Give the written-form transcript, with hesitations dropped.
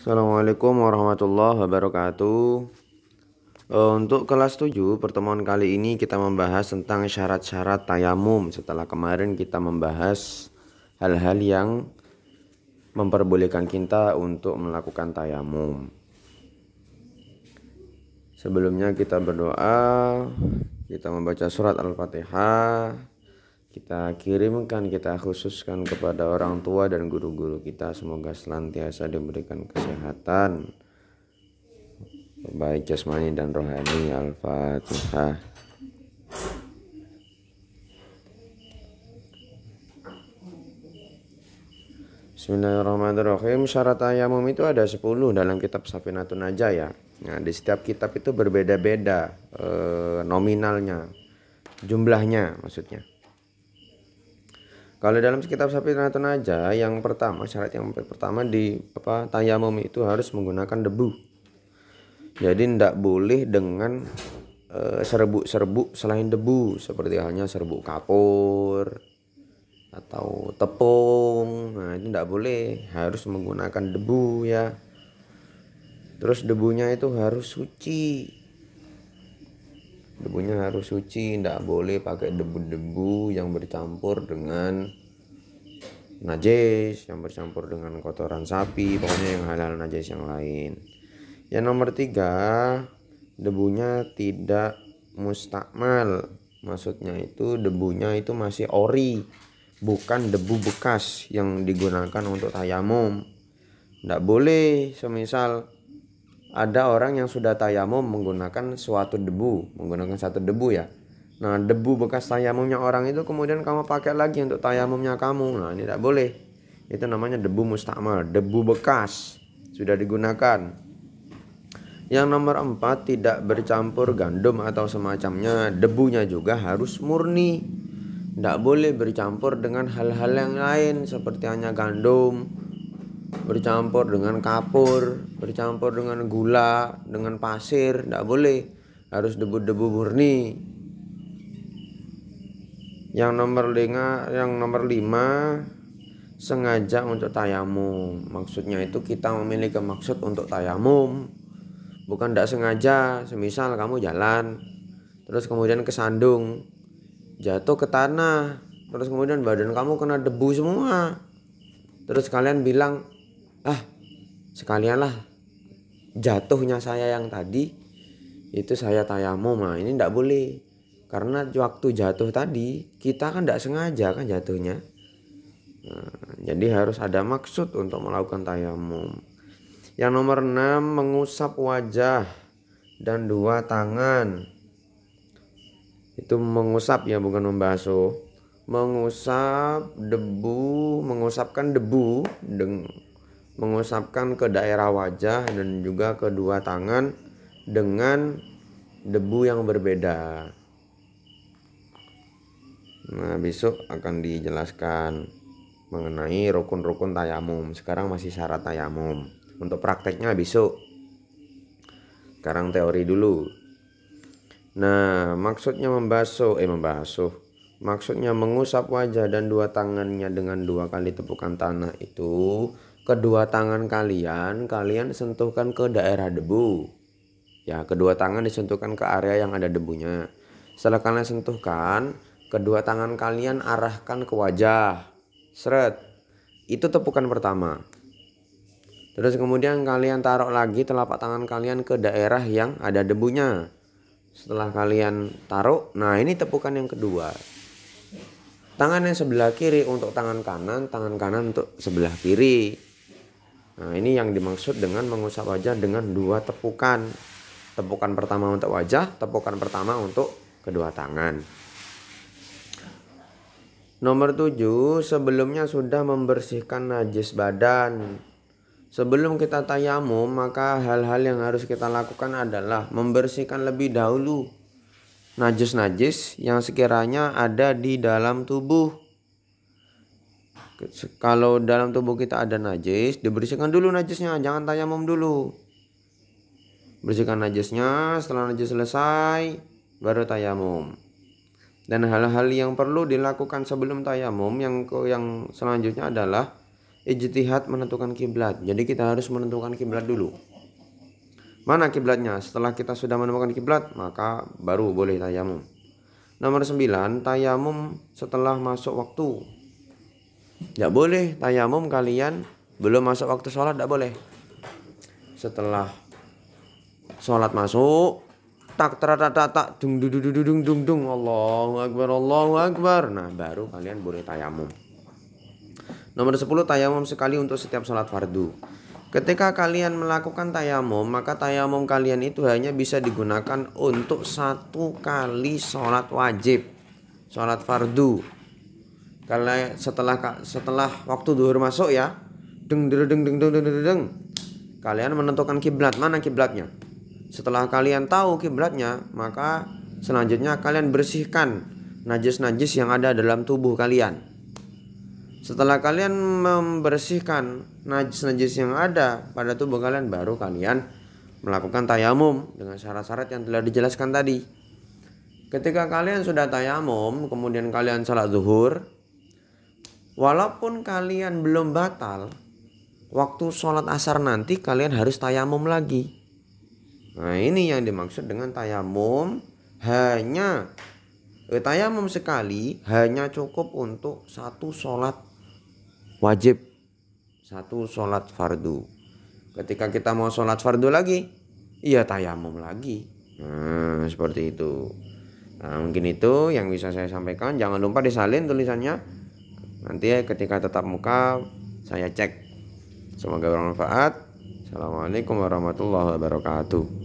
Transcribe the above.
Assalamualaikum warahmatullahi wabarakatuh. Untuk kelas 7 pertemuan kali ini kita membahas tentang syarat-syarat tayamum. Setelah kemarin kita membahas hal-hal yang memperbolehkan kita untuk melakukan tayamum. Sebelumnya kita berdoa, kita membaca surat Al-Fatihah, kita kirimkan, kita khususkan kepada orang tua dan guru-guru kita, semoga senantiasa diberikan kesehatan baik jasmani dan rohani. Al-Fatihah. Bismillahirrahmanirrahim. Syarat tayamum itu ada 10 dalam kitab Safinatun Najah ya. Nah, di setiap kitab itu berbeda-beda nominalnya, jumlahnya maksudnya. Kalau dalam kitab Safinatun Najah yang pertama, syarat yang pertama di tayamum itu harus menggunakan debu. Jadi tidak boleh dengan serbuk-serbuk selain debu, seperti halnya serbuk kapur atau tepung. Nah, itu tidak boleh, harus menggunakan debu ya. Terus debunya itu harus suci. Debunya harus suci, tidak boleh pakai debu-debu yang bercampur dengan najis, yang bercampur dengan kotoran sapi, pokoknya yang halal najis yang lain. Yang nomor 3, debunya tidak mustakmal. Maksudnya itu debunya itu masih ori, bukan debu bekas yang digunakan untuk tayamum. Tidak boleh semisal ada orang yang sudah tayamum menggunakan satu debu ya. Nah, debu bekas tayamumnya orang itu kemudian kamu pakai lagi untuk tayamumnya kamu. Nah, ini tidak boleh. Itu namanya debu mustakmal, debu bekas sudah digunakan. Yang nomor 4, tidak bercampur gandum atau semacamnya. Debunya juga harus murni. Tidak boleh bercampur dengan hal-hal yang lain seperti hanya gandum, bercampur dengan kapur, bercampur dengan gula, dengan pasir. Tidak boleh. Harus debu-debu murni. Yang nomor 5, sengaja untuk tayamum. Maksudnya itu kita memiliki maksud untuk tayamum. Bukan tidak sengaja, semisal kamu jalan terus kemudian kesandung, jatuh ke tanah, terus kemudian badan kamu kena debu semua. Terus kalian bilang, sekalianlah jatuhnya saya yang tadi itu saya tayamum. Nah, ini tidak boleh. Karena waktu jatuh tadi kita kan tidak sengaja kan jatuhnya. Nah, jadi harus ada maksud untuk melakukan tayamum. Yang nomor 6, mengusap wajah dan 2 tangan. Itu mengusap ya, bukan membasuh. Mengusapkan debu, mengusapkan ke daerah wajah dan juga kedua tangan dengan debu yang berbeda. Nah, besok akan dijelaskan mengenai rukun-rukun tayamum. Sekarang masih syarat tayamum. Untuk prakteknya besok. Sekarang teori dulu. Nah, maksudnya maksudnya mengusap wajah dan 2 tangannya dengan 2 kali tepukan tanah itu, kedua tangan kalian sentuhkan ke daerah debu. Ya, kedua tangan disentuhkan ke area yang ada debunya. Setelah kalian sentuhkan, kedua tangan kalian arahkan ke wajah. Seret. Itu tepukan pertama. Terus kemudian kalian taruh lagi telapak tangan kalian ke daerah yang ada debunya. Setelah kalian taruh, nah ini tepukan yang kedua. Tangan yang sebelah kiri untuk tangan kanan untuk sebelah kiri. Nah, ini yang dimaksud dengan mengusap wajah dengan 2 tepukan. Tepukan pertama untuk wajah, tepukan pertama untuk kedua tangan. Nomor 7, sebelumnya sudah membersihkan najis badan. Sebelum kita tayamum, maka hal-hal yang harus kita lakukan adalah membersihkan lebih dahulu najis-najis yang sekiranya ada di dalam tubuh. Kalau dalam tubuh kita ada najis, dibersihkan dulu najisnya, jangan tayamum dulu. Bersihkan najisnya, setelah najis selesai, baru tayamum. Dan hal-hal yang perlu dilakukan sebelum tayamum yang selanjutnya adalah ijtihad menentukan kiblat. Jadi kita harus menentukan kiblat dulu. Mana kiblatnya? Setelah kita sudah menemukan kiblat, maka baru boleh tayamum. Nomor 9, tayamum setelah masuk waktu. Tidak boleh tayamum kalian belum masuk waktu sholat, tidak boleh. Setelah sholat masuk, tak dung dung dung dung dung dung, Allahu Akbar, Allahu Akbar. Nah, baru kalian boleh tayamum. Nomor 10, tayamum sekali untuk setiap sholat fardu. Ketika kalian melakukan tayamum, maka tayamum kalian itu hanya bisa digunakan untuk 1 kali sholat wajib, sholat fardu. Kalau setelah waktu zuhur masuk ya, deng, kalian menentukan kiblat. Mana kiblatnya? Setelah kalian tahu kiblatnya, maka selanjutnya kalian bersihkan najis-najis yang ada dalam tubuh kalian. Setelah kalian membersihkan najis-najis yang ada pada tubuh kalian, baru kalian melakukan tayamum dengan syarat-syarat yang telah dijelaskan tadi. Ketika kalian sudah tayamum, kemudian kalian salat zuhur, walaupun kalian belum batal, waktu sholat asar nanti kalian harus tayamum lagi. Nah, ini yang dimaksud dengan tayamum. Tayamum sekali hanya cukup untuk 1 sholat wajib, 1 sholat fardu. Ketika kita mau sholat fardu lagi, iya tayamum lagi. Nah, seperti itu. Nah, mungkin itu yang bisa saya sampaikan. Jangan lupa disalin tulisannya. Nanti ketika tetap muka saya cek. Semoga bermanfaat. Assalamualaikum warahmatullahi wabarakatuh.